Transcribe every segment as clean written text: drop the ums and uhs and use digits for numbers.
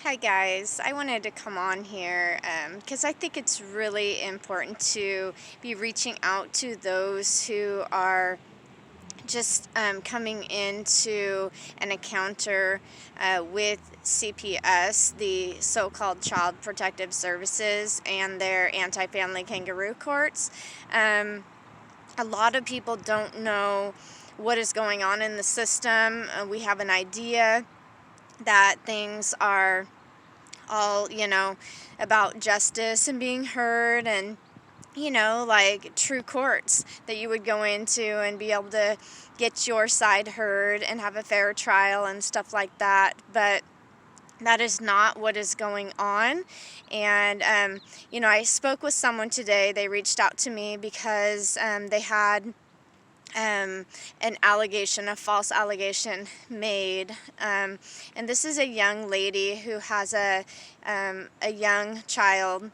Hi guys, I wanted to come on here because I think it's really important to be reaching out to those who are just coming into an encounter with CPS, the so-called Child Protective Services, and their anti-family kangaroo courts. A lot of people don't know what is going on in the system. We have an idea that things are all, about justice and being heard and, like true courts that you would go into and be able to get your side heard and have a fair trial and stuff like that. But that is not what is going on. And, I spoke with someone today. They reached out to me because they had an allegation, a false allegation made. And this is a young lady who has a young child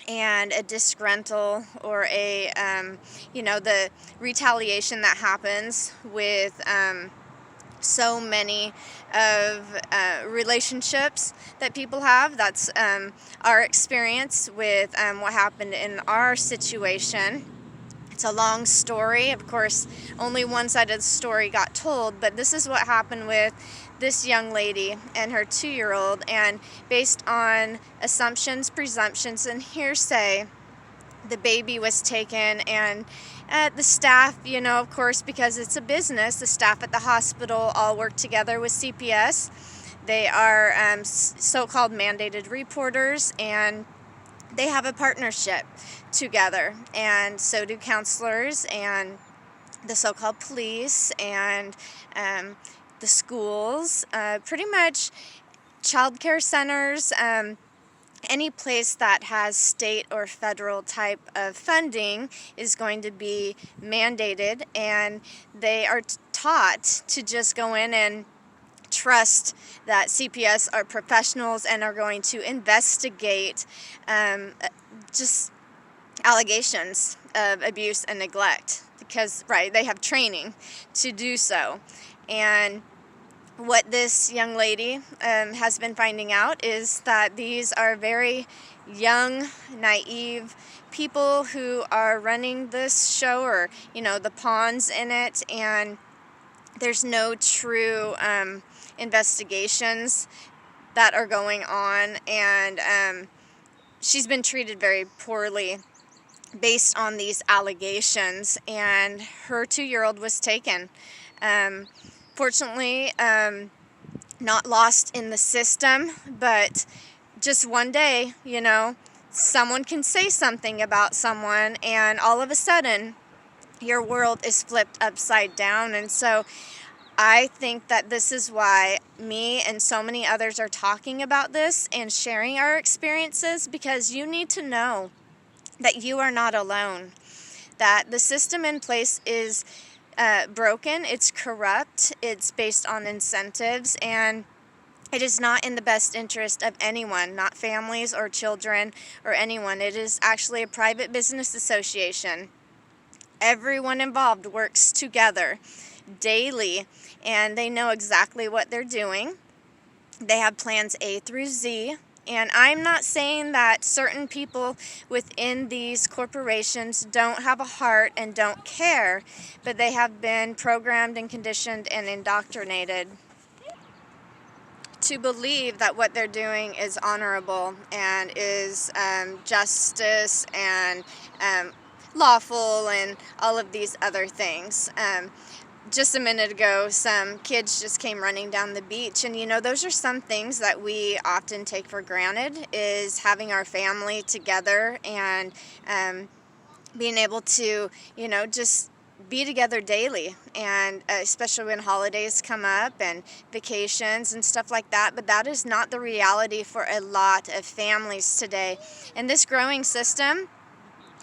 and a disgruntled or the retaliation that happens with so many of relationships that people have. That's our experience with what happened in our situation. It's a long story. Of course, only one side of the story got told, but this is what happened with this young lady and her 2-year-old, and based on assumptions, presumptions, and hearsay, the baby was taken, and the staff, of course, because it's a business, the staff at the hospital all work together with CPS. They are so-called mandated reporters, and they have a partnership together, and so do counselors and the so-called police and the schools, pretty much child care centers, any place that has state or federal type of funding is going to be mandated, and they are taught to just go in and trust that CPS are professionals and are going to investigate just allegations of abuse and neglect because, right, they have training to do so. And what this young lady has been finding out is that these are very young, naive people who are running this show, or, the pawns in it, and there's no true investigations that are going on, and she's been treated very poorly based on these allegations, and her 2-year-old was taken. Fortunately, not lost in the system, but just one day, someone can say something about someone, and all of a sudden, your world is flipped upside down. And so I think that this is why me and so many others are talking about this and sharing our experiences, because you need to know that you are not alone, that the system in place is broken, it's corrupt, it's based on incentives, and it is not in the best interest of anyone, not families or children or anyone. It is actually a private business association. Everyone involved works together daily, and they know exactly what they're doing. They have plans A through Z, and I'm not saying that certain people within these corporations don't have a heart and don't care, but they have been programmed and conditioned and indoctrinated to believe that what they're doing is honorable and is justice and lawful and all of these other things. Just a minute ago, some kids just came running down the beach, and those are some things that we often take for granted, is having our family together and being able to just be together daily, and especially when holidays come up and vacations and stuff like that. But that is not the reality for a lot of families today, and this growing system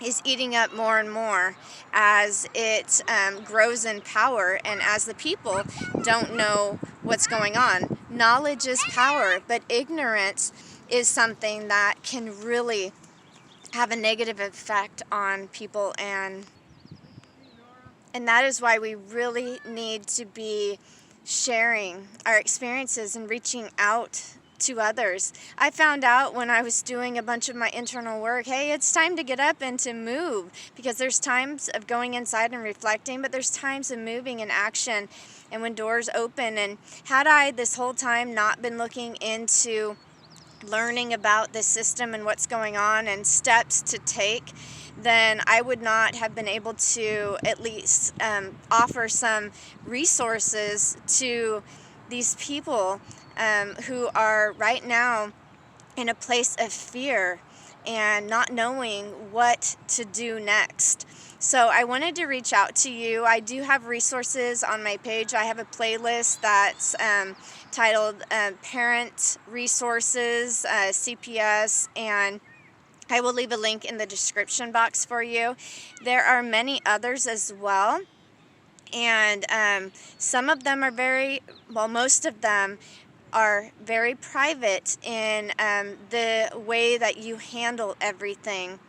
is eating up more and more as it grows in power, and as the people don't know what's going on. Knowledge is power, but ignorance is something that can really have a negative effect on people, and that is why we really need to be sharing our experiences and reaching out to others. I found out when I was doing a bunch of my internal work, hey, it's time to get up and to move, because there's times of going inside and reflecting, but there's times of moving in action and when doors open. And had I this whole time not been looking into learning about the system and what's going on and steps to take, then I would not have been able to at least offer some resources to these people who are right now in a place of fear and not knowing what to do next. So I wanted to reach out to you. I do have resources on my page. I have a playlist that's titled Parent Resources, CPS, and I will leave a link in the description box for you. There are many others as well, and some of them are most of them are very private in the way that you handle everything.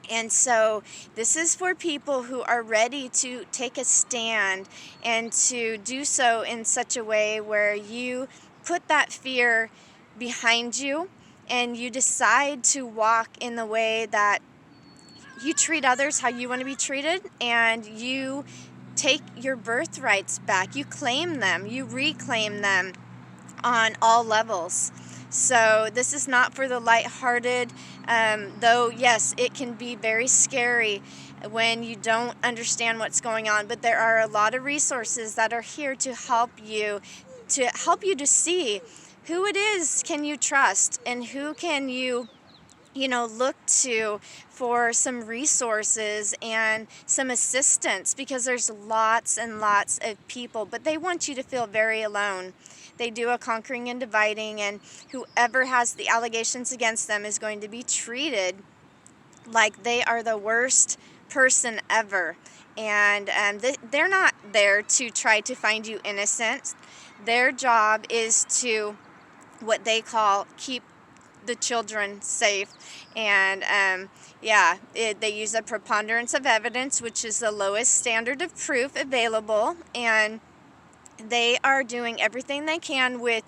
And so this is for people who are ready to take a stand and to do so in such a way where you put that fear behind you and you decide to walk in the way that you treat others how you want to be treated, and you take your birthrights back. You claim them, you reclaim them on all levels. So this is not for the lighthearted, though yes, it can be very scary when you don't understand what's going on, but there are a lot of resources that are here to help you to see who it is can you trust and who can you look to for some resources and some assistance, because there's lots and lots of people, but they want you to feel very alone. They do a conquering and dividing, and whoever has the allegations against them is going to be treated like they are the worst person ever. And they're not there to try to find you innocent. Their job is to, what they call, keep the children safe. And they use a preponderance of evidence, which is the lowest standard of proof available, and they are doing everything they can with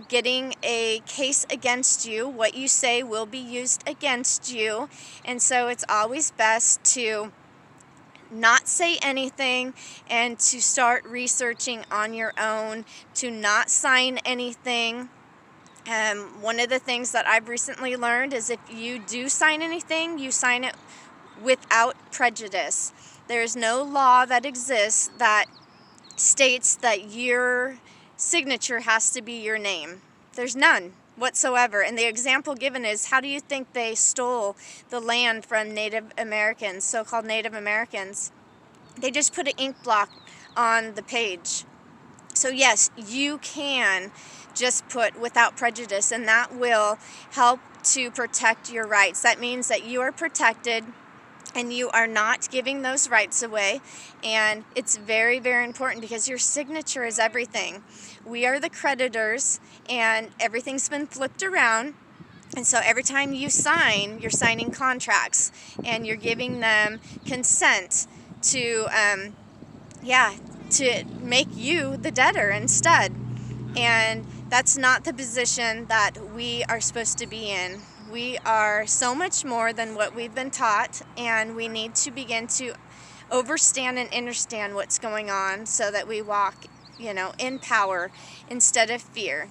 getting a case against you. What you say will be used against you, and so it's always best to not say anything and to start researching on your own, to not sign anything. One of the things that I've recently learned is if you do sign anything, you sign it without prejudice. There is no law that exists that states that your signature has to be your name. There's none whatsoever. And the example given is, how do you think they stole the land from Native Americans, so-called Native Americans? They just put an ink block on the page. So yes, you can just put without prejudice, and that will help to protect your rights. That means that you are protected and you are not giving those rights away. And it's very, very important, because your signature is everything. We are the creditors, and everything's been flipped around. And so every time you sign, you're signing contracts, and you're giving them consent to make you the debtor instead. And that's not the position that we are supposed to be in. We are so much more than what we've been taught, and we need to begin to understand and understand what's going on so that we walk, in power instead of fear.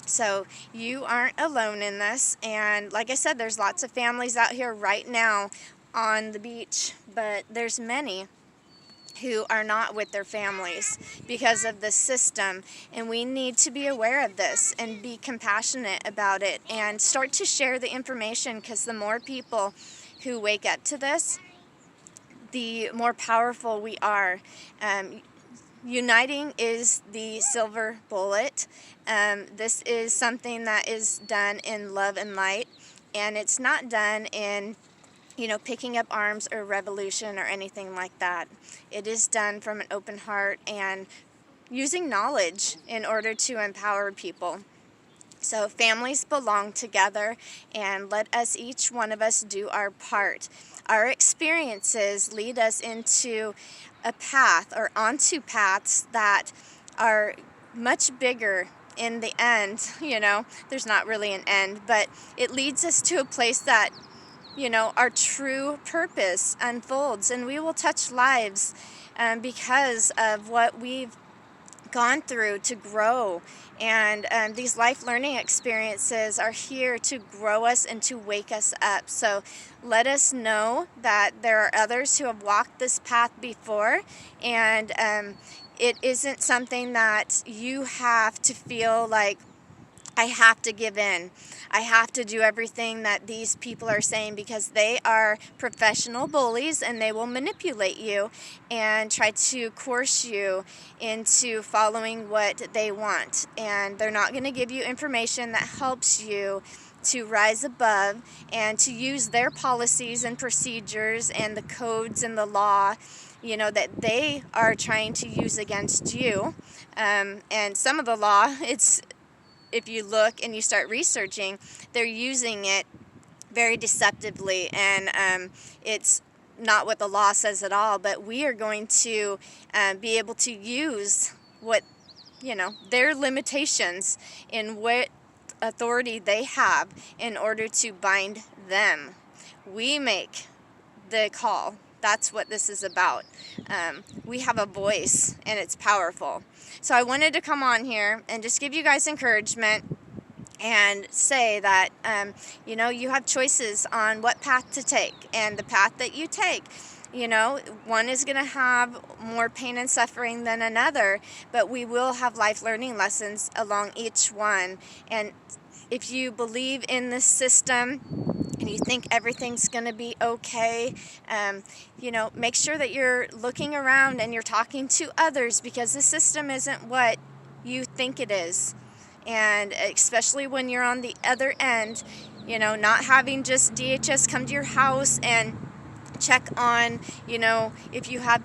So you aren't alone in this. And like I said, there's lots of families out here right now on the beach, but there's many who are not with their families because of the system, and we need to be aware of this and be compassionate about it and start to share the information, because the more people who wake up to this, the more powerful we are. Uniting is the silver bullet. This is something that is done in love and light, and it's not done in picking up arms or revolution or anything like that. It is done from an open heart and using knowledge in order to empower people. So families belong together, and let us, each one of us, do our part. Our experiences lead us into a path or onto paths that are much bigger in the end, there's not really an end, but it leads us to a place that, our true purpose unfolds, and we will touch lives because of what we've gone through to grow. And these life learning experiences are here to grow us and to wake us up. So let us know that there are others who have walked this path before, and it isn't something that you have to feel like, I have to give in. I have to do everything that these people are saying, because they are professional bullies and they will manipulate you and try to coerce you into following what they want. And they're not going to give you information that helps you to rise above and to use their policies and procedures and the codes and the law that they are trying to use against you. And some of the law, if you look and you start researching, they're using it very deceptively, and it's not what the law says at all. But we are going to be able to use what, their limitations in what authority they have in order to bind them. We make the call. That's what this is about. We have a voice, and it's powerful. So I wanted to come on here and just give you guys encouragement and say that, you have choices on what path to take. And the path that you take, one is going to have more pain and suffering than another, but we will have life learning lessons along each one. And if you believe in this system and you think everything's going to be okay, make sure that you're looking around and you're talking to others, because the system isn't what you think it is. And especially when you're on the other end, not having just DHS come to your house and check on, if you have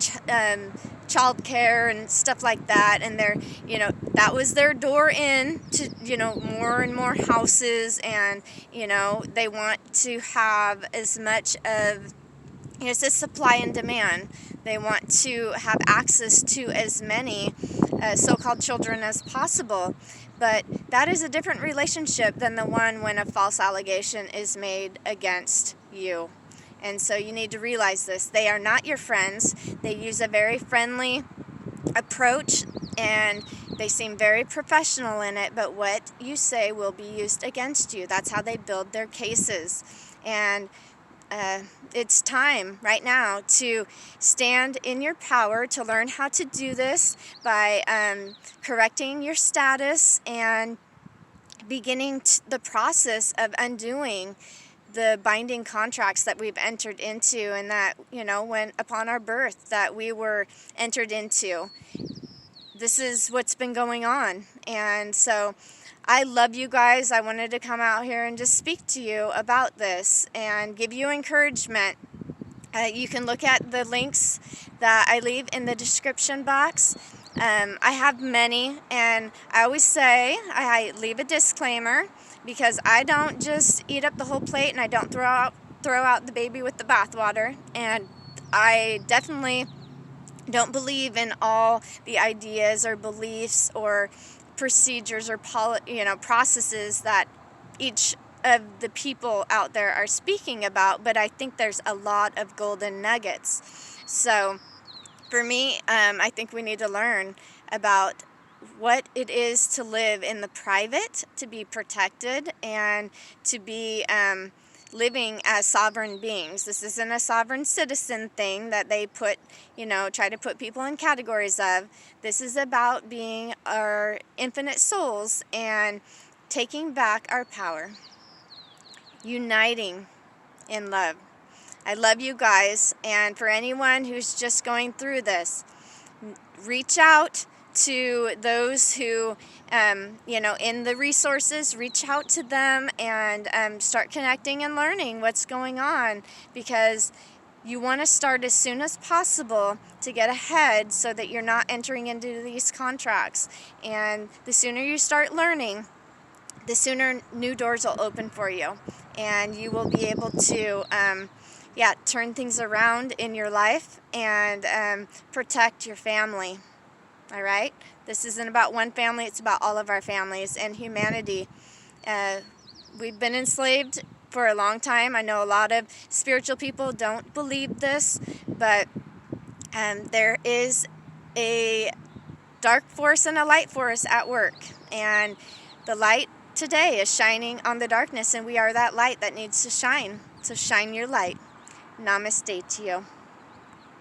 child care and stuff like that, and they're, that was their door in to, more and more houses, and, they want to have as much of, it's a supply and demand. They want to have access to as many so-called children as possible. But that is a different relationship than the one when a false allegation is made against you. And so you need to realize this. They are not your friends. They use a very friendly approach, and they seem very professional in it, but what you say will be used against you. That's how they build their cases. And it's time right now to stand in your power, to learn how to do this by correcting your status and beginning the process of undoing the binding contracts that we've entered into, and that, when upon our birth, that we were entered into. This is what's been going on. And so I love you guys. I wanted to come out here and just speak to you about this and give you encouragement. You can look at the links that I leave in the description box. I have many, and I always say, I leave a disclaimer, because I don't just eat up the whole plate, and I don't throw out the baby with the bathwater. And I definitely don't believe in all the ideas or beliefs or procedures or processes that each of the people out there are speaking about, but I think there's a lot of golden nuggets. So for me, I think we need to learn about what it is to live in the private, to be protected, and to be living as sovereign beings. This isn't a sovereign citizen thing that they put, try to put people in categories of. This is about being our infinite souls and taking back our power, uniting in love. I love you guys, and for anyone who's just going through this, reach out to those who, in the resources, reach out to them and start connecting and learning what's going on, because you want to start as soon as possible to get ahead so that you're not entering into these contracts. And the sooner you start learning, the sooner new doors will open for you, and you will be able to turn things around in your life and protect your family. All right? This isn't about one family, it's about all of our families and humanity. We've been enslaved for a long time. I know a lot of spiritual people don't believe this, but there is a dark force and a light force at work. And the light today is shining on the darkness, and we are that light that needs to shine. So shine your light. Namaste to you.